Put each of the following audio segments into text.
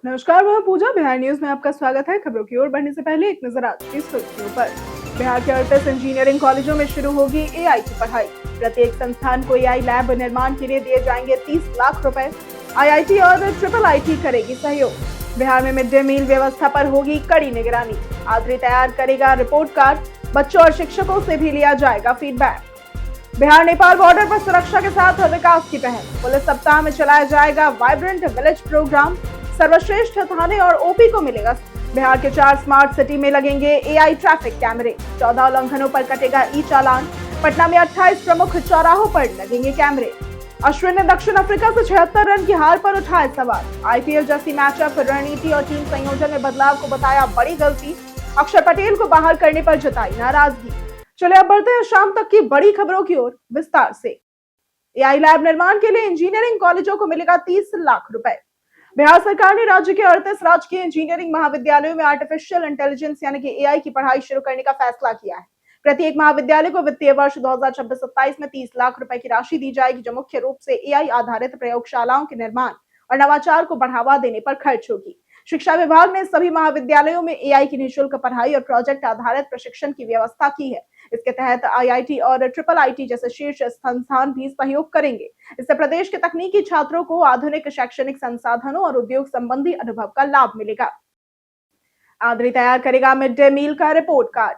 नमस्कार, मैं पूजा। बिहार न्यूज में आपका स्वागत है। खबरों की ओर बढ़ने से पहले एक नजर आज की सुर्खियों पर। बिहार के 38 इंजीनियरिंग कॉलेजों में शुरू होगी एआई की पढ़ाई। प्रत्येक संस्थान को एआई लैब निर्माण के लिए दिए जाएंगे 30 लाख रुपए। आईआईटी और ट्रिपल आईटी करेगी सहयोग। बिहार में मिड डे मील व्यवस्था पर होगी कड़ी निगरानी। आद्री तैयार करेगा रिपोर्ट कार्ड। बच्चों और शिक्षकों से भी लिया जाएगा फीडबैक। बिहार नेपाल बॉर्डर पर सुरक्षा के साथ विकास की पहल। पुलिस सप्ताह में चलाया जाएगा वाइब्रेंट विलेज प्रोग्राम। सर्वश्रेष्ठ थाने और ओपी को मिलेगा। बिहार के 4 स्मार्ट सिटी में लगेंगे एआई ट्रैफिक कैमरे। 14 उल्लंघनों पर कटेगा ई चालान। पटना में 28 प्रमुख चौराहों पर लगेंगे कैमरे। अश्विन ने दक्षिण अफ्रीका से 76 रन की हार पर उठाए सवाल। आईपीएल जैसी मैचअप रणनीति और टीम संयोजन में बदलाव को बताया बड़ी गलती। अक्षर पटेल को बाहर करने पर जताई नाराजगी। चलिए अब बढ़ते हैं शाम तक की बड़ी खबरों की ओर विस्तार से। एआई लैब निर्माण के लिए इंजीनियरिंग कॉलेजों को मिलेगा 30 लाख रुपए। बिहार सरकार ने राज्य के 38 राजकीय इंजीनियरिंग महाविद्यालयों में आर्टिफिशियल इंटेलिजेंस यानी कि एआई की पढ़ाई शुरू करने का फैसला किया है। प्रत्येक महाविद्यालय को वित्तीय वर्ष 2026-27 में 30 लाख रुपए की राशि दी जाएगी, जो मुख्य रूप से एआई आधारित प्रयोगशालाओं के निर्माण और नवाचार को बढ़ावा देने पर खर्च होगी। शिक्षा विभाग ने सभी महाविद्यालयों में एआई की निःशुल्क पढ़ाई और प्रोजेक्ट आधारित प्रशिक्षण की व्यवस्था की है। इसके तहत आईआईटी और ट्रिपल आईटी जैसे शीर्ष संस्थान भी सहयोग करेंगे। इससे प्रदेश के तकनीकी छात्रों को आधुनिक शैक्षणिक संसाधनों और उद्योग संबंधी अनुभव का लाभ मिलेगा। आद्री तैयार करेगा मिड डे मील का रिपोर्ट कार्ड।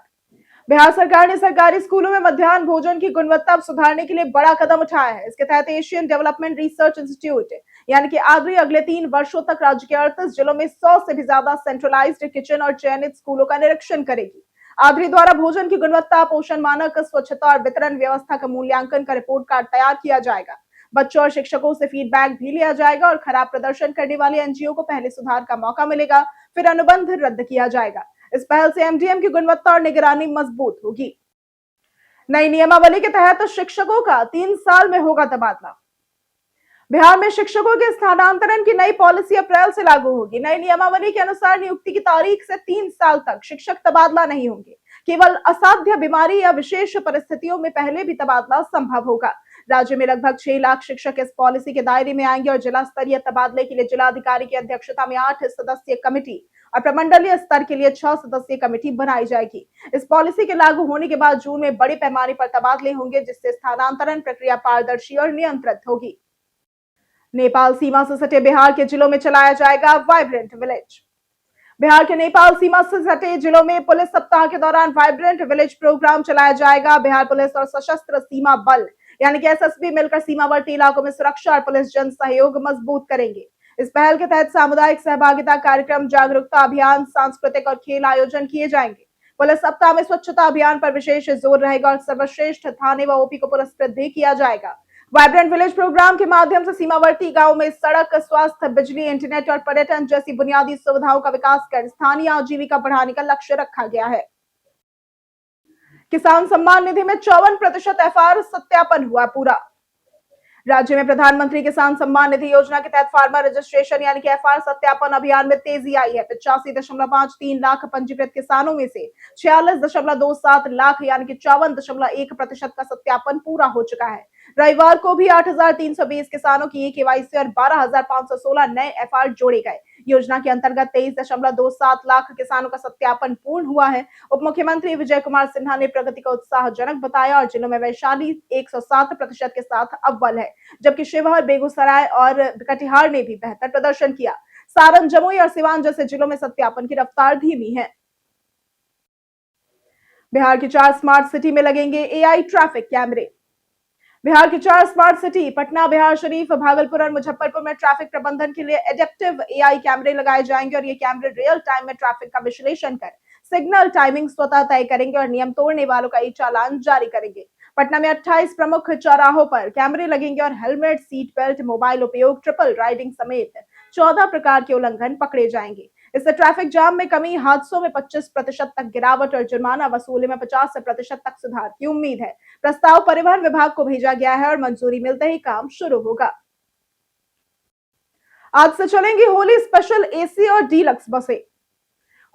बिहार सरकार ने सरकारी स्कूलों में मध्याह्न भोजन की गुणवत्ता सुधारने के लिए बड़ा कदम उठाया है। इसके तहत एशियन डेवलपमेंट रिसर्च इंस्टीट्यूट यानी कि आद्री अगले 3 वर्षों तक राज्य के 38 जिलों में 100 से भी ज्यादा सेंट्रलाइज्ड किचन और चयनित स्कूलों का निरीक्षण करेगी। आद्री द्वारा भोजन की गुणवत्ता, पोषण मानक, स्वच्छता और वितरण व्यवस्था का मूल्यांकन का रिपोर्ट कार्ड तैयार किया जाएगा। बच्चों और शिक्षकों से फीडबैक भी लिया जाएगा और खराब प्रदर्शन करने वाले एनजीओ को पहले सुधार का मौका मिलेगा, फिर अनुबंध रद्द किया जाएगा। इस पहल से एमडीएम की गुणवत्ता और निगरानी मजबूत होगी। नई नियमावली के तहत शिक्षकों का 3 साल में होगा तबादला। बिहार में शिक्षकों के स्थानांतरण की नई पॉलिसी अप्रैल से लागू होगी। नई नियमावली के अनुसार नियुक्ति की तारीख से 3 साल तक शिक्षक तबादला नहीं होंगे। केवल असाध्य बीमारी या विशेष परिस्थितियों में पहले भी तबादला संभव होगा। राज्य में लगभग 6 लाख शिक्षक इस पॉलिसी के दायरे में आएंगे और जिला स्तरीय तबादले के लिए जिलाधिकारी की अध्यक्षता में 8 सदस्यीय कमेटी और प्रमंडलीय स्तर के लिए 6 सदस्यीय कमेटी बनाई जाएगी। इस पॉलिसी के लागू होने के बाद जून में बड़े पैमाने पर तबादले होंगे, जिससे स्थानांतरण प्रक्रिया पारदर्शी और नियंत्रित होगी। नेपाल सीमा से सटे बिहार के जिलों में चलाया जाएगा वाइब्रेंट विलेज। बिहार के नेपाल सीमा से सटे जिलों में पुलिस सप्ताह के दौरान वाइब्रेंट विलेज प्रोग्राम चलाया जाएगा। बिहार पुलिस और सशस्त्र सीमा बल यानी कि एसएसबी मिलकर सीमावर्ती इलाकों में सुरक्षा और पुलिस जन सहयोग मजबूत करेंगे। इस पहल के तहत सामुदायिक सहभागिता कार्यक्रम, जागरूकता अभियान, सांस्कृतिक और खेल आयोजन किए जाएंगे। पुलिस सप्ताह में स्वच्छता अभियान पर विशेष जोर रहेगा और सर्वश्रेष्ठ थाने व ओपी को पुरस्कृत भी किया जाएगा। वाइब्रेंट विलेज प्रोग्राम के माध्यम से सीमावर्ती गांव में सड़क, स्वास्थ्य, बिजली, इंटरनेट और पर्यटन जैसी बुनियादी सुविधाओं का विकास कर स्थानीय आजीविका बढ़ाने का लक्ष्य रखा गया है। किसान सम्मान निधि में 54% एफआर सत्यापन हुआ पूरा। राज्य में प्रधानमंत्री किसान सम्मान निधि योजना के तहत फार्मर रजिस्ट्रेशन यानी कि एफआर सत्यापन अभियान में तेजी आई है। 85.53 लाख पंजीकृत किसानों में से 46.27 लाख यानी कि 54.1% का सत्यापन पूरा हो चुका है। रविवार को भी 8,320 किसानों की केवाईसी और 12,516 नए एफआर जोड़े गए। योजना के अंतर्गत 23.27 लाख किसानों का सत्यापन पूर्ण हुआ है। उप मुख्यमंत्री विजय कुमार सिन्हा ने प्रगति को उत्साहजनक बताया और जिलों में वैशाली 107% के साथ अव्वल है, जबकि शिवहर, बेगूसराय और कटिहार ने भी बेहतर प्रदर्शन किया। सारण, जमुई और सिवान जैसे जिलों में सत्यापन की रफ्तार धीमी है। बिहार की 4 स्मार्ट सिटी में लगेंगे एआई ट्रैफिक कैमरे। बिहार की 4 स्मार्ट सिटी पटना, बिहार शरीफ, भागलपुर और मुजफ्फरपुर में ट्रैफिक प्रबंधन के लिए एडेप्टिव एआई कैमरे लगाए जाएंगे और ये कैमरे रियल टाइम में ट्रैफिक का विश्लेषण कर सिग्नल टाइमिंग स्वतः तय करेंगे और नियम तोड़ने वालों का ई चालान जारी करेंगे। पटना में 28 प्रमुख चौराहों पर कैमरे लगेंगे और हेलमेट, सीट बेल्ट, मोबाइल उपयोग, ट्रिपल राइडिंग समेत 14 प्रकार के उल्लंघन पकड़े जाएंगे। इससे ट्रैफिक जाम में कमी, हादसों में 25% तक गिरावट और जुर्माना वसूली में 50% तक सुधार की उम्मीद है। प्रस्ताव परिवहन विभाग को भेजा गया है और मंजूरी मिलते ही काम शुरू होगा। आज से चलेंगी होली स्पेशल एसी और डीलक्स बसें।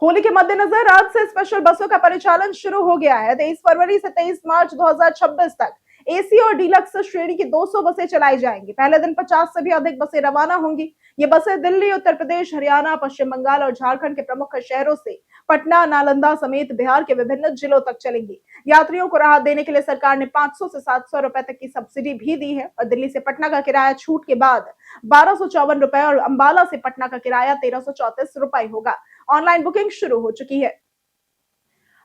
होली के मद्देनजर आज से स्पेशल बसों का परिचालन शुरू हो गया है। 23 फरवरी से 23 मार्च 2026 तक एसी और डीलक्स श्रेणी की 200 बसें चलाई जाएंगी। पहले दिन 50 से भी अधिक बसें रवाना होंगी। ये बसें दिल्ली, उत्तर प्रदेश, हरियाणा, पश्चिम बंगाल और झारखंड के प्रमुख शहरों से पटना, नालंदा समेत बिहार के विभिन्न जिलों तक चलेंगी। यात्रियों को राहत देने के लिए सरकार ने 500 से 700 रुपए तक की सब्सिडी भी दी है और दिल्ली से पटना का किराया छूट के बाद 1254 रुपए और अंबाला से पटना का किराया 1334 रुपए होगा। ऑनलाइन बुकिंग शुरू हो चुकी है।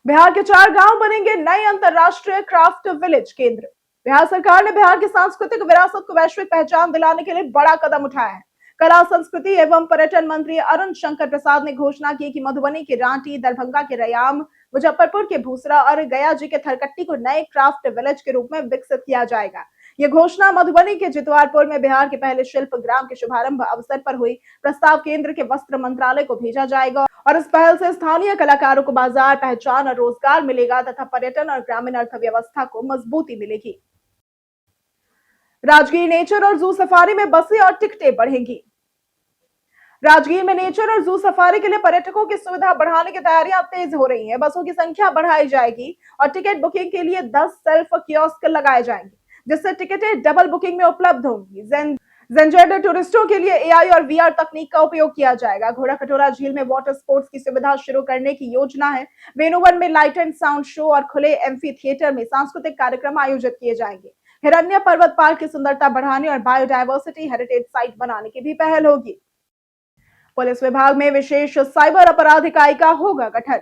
बिहार के 4 गांव बनेंगे नए अंतरराष्ट्रीय क्राफ्ट विलेज केंद्र। बिहार सरकार ने बिहार की सांस्कृतिक विरासत को वैश्विक पहचान दिलाने के लिए बड़ा कदम उठाया है। कला, संस्कृति एवं पर्यटन मंत्री अरुण शंकर प्रसाद ने घोषणा की कि मधुबनी के रांटी, दरभंगा के रयाम, मुजफ्फरपुर के भूसरा और गया जी के थरकट्टी को नए क्राफ्ट विलेज के रूप में विकसित किया जाएगा। ये घोषणा मधुबनी के जितवारपुर में बिहार के पहले शिल्प ग्राम के शुभारंभ अवसर पर हुई। प्रस्ताव केंद्र के वस्त्र मंत्रालय को भेजा जाएगा और इस पहल से स्थानीय कलाकारों को बाजार, पहचान और रोजगार मिलेगा तथा पर्यटन और ग्रामीण अर्थव्यवस्था को मजबूती मिलेगी। राजगीर नेचर और जू सफारी में बसें और टिकटें बढ़ेंगी। राजगीर में नेचर और जू सफारी के लिए पर्यटकों की सुविधा बढ़ाने की तैयारियां तेज हो रही हैं। बसों की संख्या बढ़ाई जाएगी और टिकट बुकिंग के लिए 10 सेल्फ कियोस्क लगाए जाएंगे, जिससे टिकटें डबल बुकिंग में उपलब्ध होंगी। जेंजेड टूरिस्टों के लिए एआई और वीआर तकनीक का उपयोग किया जाएगा। घोड़ा कटोरा झील में वाटर स्पोर्ट्स की सुविधा शुरू करने की योजना है। वेणुवन में लाइट एंड साउंड शो और खुले एम्फी थिएटर में सांस्कृतिक कार्यक्रम आयोजित किए जाएंगे। हिरण्य पर्वत पार्क की सुंदरता बढ़ाने और बायोडायवर्सिटी हेरिटेज साइट बनाने की भी पहल होगी। पुलिस विभाग में विशेष साइबर अपराध इकाई का होगा गठन।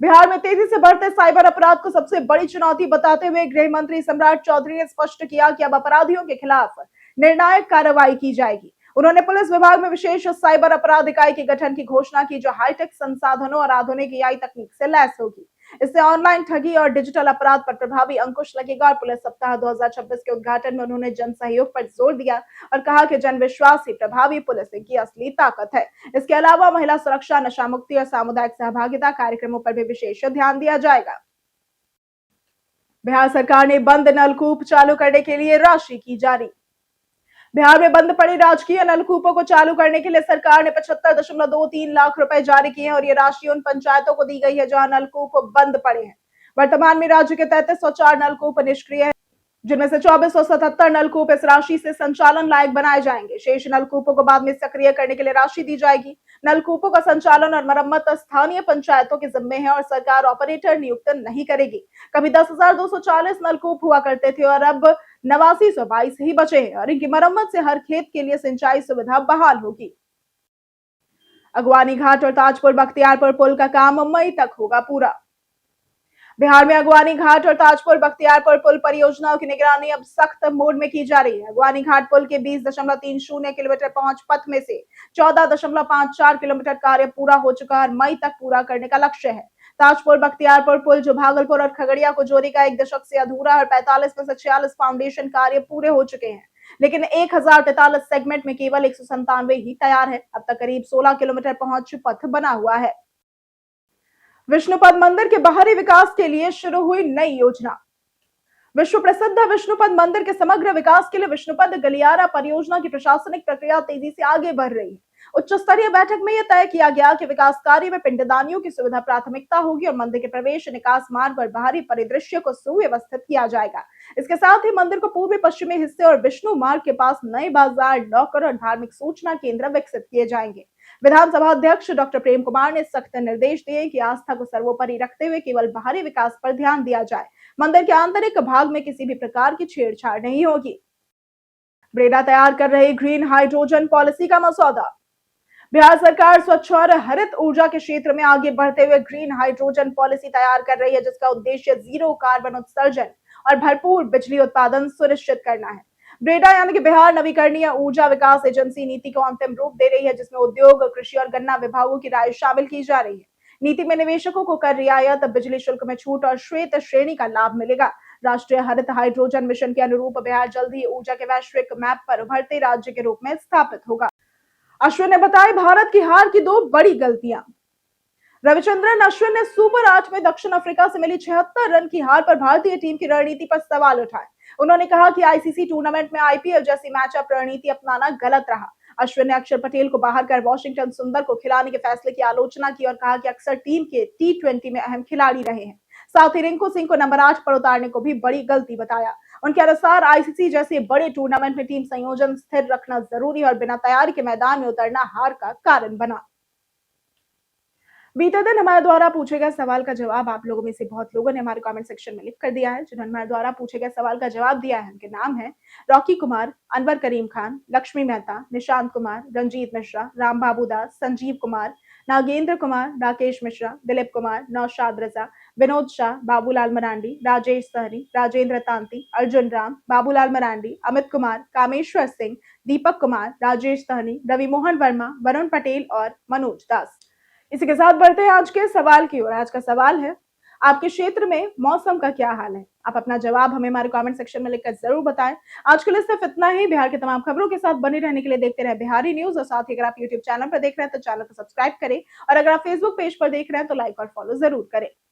बिहार में तेजी से बढ़ते साइबर अपराध को सबसे बड़ी चुनौती बताते हुए गृह मंत्री सम्राट चौधरी ने स्पष्ट किया कि अब अपराधियों के खिलाफ निर्णायक कार्रवाई की जाएगी। उन्होंने पुलिस विभाग में विशेष साइबर अपराध इकाई के गठन की घोषणा की, जो हाईटेक संसाधनों और आधुनिक एआई तकनीक से लैस होगी। इससे ऑनलाइन ठगी और डिजिटल अपराध पर प्रभावी अंकुश लगेगा। और पुलिस सप्ताह 2026 के उद्घाटन में उन्होंने जन सहयोग पर जोर दिया और कहा कि जन विश्वास ही प्रभावी पुलिसिंग की असली ताकत है। इसके अलावा महिला सुरक्षा, नशा मुक्ति और सामुदायिक सहभागिता कार्यक्रमों पर भी विशेष ध्यान दिया जाएगा। बिहार सरकार ने बंद नलकूप चालू करने के लिए राशि की जारी। बिहार में बंद पड़े राजकीय नलकूपों को चालू करने के लिए सरकार ने 75.23 लाख रुपए जारी किए हैं और ये राशि उन पंचायतों को दी गई है जहां नलकूप बंद पड़े हैं। वर्तमान में राज्य के 3304 नलकूप निष्क्रिय हैं, जिनमें से 2477 नलकूप इस राशि से संचालन लायक बनाए जाएंगे। शेष नलकूपों को बाद में सक्रिय करने के लिए राशि दी जाएगी। नलकूपों का संचालन और मरम्मत स्थानीय पंचायतों के जिम्मे है और सरकार ऑपरेटर नियुक्त नहीं करेगी। कभी 10,240 नलकूप हुआ करते थे और अब 8922 ही बचे हैं और इनकी मरम्मत से हर खेत के लिए सिंचाई सुविधा बहाल होगी। अगवानी घाट और ताजपुर बख्तियारपुर पुल का काम मई तक होगा पूरा। बिहार में अगवानी घाट और ताजपुर बख्तियारपुर पुल परियोजनाओं की निगरानी अब सख्त मोड में की जा रही है। अगवानी घाट पुल के 20.30 किलोमीटर पहुंच पथ में से 14.54 किलोमीटर कार्य पूरा हो चुका है और मई तक पूरा करने का लक्ष्य है। ताजपुर बख्तियारपुर पुल, जो भागलपुर और खगड़िया को जोड़ेगा, 1 दशक से अधूरा और 45 में से 46 फाउंडेशन कार्य पूरे हो चुके हैं, लेकिन 1043 सेगमेंट में केवल 197 ही तैयार है। अब तक करीब 16 किलोमीटर पहुंच पथ बना हुआ है। विष्णुपद मंदिर के बाहरी विकास के लिए शुरू हुई नई योजना। विश्व प्रसिद्ध विष्णुपद मंदिर के समग्र विकास के लिए विष्णुपद गलियारा परियोजना की प्रशासनिक प्रक्रिया तेजी से आगे बढ़ रही है। उच्च स्तरीय बैठक में यह तय किया गया कि विकास कार्य में पिंडदानियों की सुविधा प्राथमिकता होगी और मंदिर के प्रवेश, निकास मार्ग और बाहरी परिदृश्य को सुव्यवस्थित किया जाएगा। इसके साथ ही मंदिर को पूर्वी पश्चिमी हिस्से और विष्णु मार्ग के पास नए बाजार, लॉकर और धार्मिक सूचना केंद्र विकसित किए जाएंगे। विधानसभा अध्यक्ष डॉक्टर प्रेम कुमार ने सख्त निर्देश दिए कि आस्था को सर्वोपरि रखते हुए केवल बाहरी विकास पर ध्यान दिया जाए। मंदिर के आंतरिक भाग में किसी भी प्रकार की छेड़छाड़ नहीं होगी। ब्रेडा तैयार कर रही ग्रीन हाइड्रोजन पॉलिसी का मसौदा। बिहार सरकार स्वच्छ और हरित ऊर्जा के क्षेत्र में आगे बढ़ते हुए ग्रीन हाइड्रोजन पॉलिसी तैयार कर रही है, जिसका उद्देश्य जीरो कार्बन उत्सर्जन और भरपूर बिजली उत्पादन सुनिश्चित करना है। ब्रेडा यानी कि बिहार नवीकरणीय ऊर्जा विकास एजेंसी नीति को अंतिम रूप दे रही है, जिसमें उद्योग, कृषि और गन्ना विभागों की राय शामिल की जा रही है। नीति में निवेशकों को कर रियायत, बिजली शुल्क में छूट और श्वेत श्रेणी का लाभ मिलेगा। राष्ट्रीय हरित हाइड्रोजन मिशन के अनुरूप बिहार जल्द ही ऊर्जा के वैश्विक मैप पर उभरते राज्य के रूप में स्थापित होगा। अश्विन ने बताई भारत की हार की 2 बड़ी गलतियां। रविचंद्रन अश्विन ने सुपर 8 में दक्षिण अफ्रीका से मिली 76 रन की हार पर भारतीय टीम की रणनीति पर सवाल उठाए। उन्होंने कहा कि आईसीसी टूर्नामेंट में आईपीएल जैसी मैचअप रणनीति अपनाना गलत रहा। अश्विन ने अक्षर पटेल को बाहर कर वॉशिंगटन सुंदर को खिलाने के फैसले की आलोचना की और कहा कि अक्सर टीम के टी20 में अहम खिलाड़ी रहे हैं। साथ ही रिंकू सिंह को नंबर 8 पर उतारने को भी बड़ी गलती बताया। उनके अनुसार आईसीसी जैसे बड़े टूर्नामेंट में टीम संयोजन स्थिर रखना जरूरी और बिना तैयारी के मैदान में उतरना हार का कारण बना। बीते दिन हमारे द्वारा पूछे गए सवाल का जवाब आप लोगों में से बहुत लोगों ने हमारे कमेंट सेक्शन में लिख कर दिया है। जिन्होंने हमारे द्वारा पूछे गए सवाल का जवाब दिया है उनके नाम है रॉकी कुमार, अनवर करीम खान, लक्ष्मी मेहता, निशांत कुमार, रंजीत मिश्रा, राम बाबू दास, संजीव कुमार, नागेंद्र कुमार, राकेश मिश्रा, दिलीप कुमार, नौशाद रजा, विनोद शाह, बाबूलाल मरांडी, राजेश सहनी, राजेंद्र तांती, अर्जुन राम, बाबूलाल मरांडी, अमित कुमार, कामेश्वर सिंह, दीपक कुमार, राजेश सहनी, रवि मोहन वर्मा, वरुण पटेल और मनोज दास। इसी के साथ बढ़ते हैं आज के सवाल की ओर। आज का सवाल है, आपके क्षेत्र में मौसम का क्या हाल है? आप अपना जवाब हमें हमारे कमेंट सेक्शन में लिखकर जरूर बताएं। आज के लिए सिर्फ इतना ही। बिहार की तमाम खबरों के साथ बने रहने के लिए देखते रहे बिहारी न्यूज और साथ ही अगर आप यूट्यूब चैनल पर देख रहे हैं तो चैनल को सब्सक्राइब करें और अगर आप फेसबुक पेज पर देख रहे हैं तो लाइक और फॉलो जरूर करें।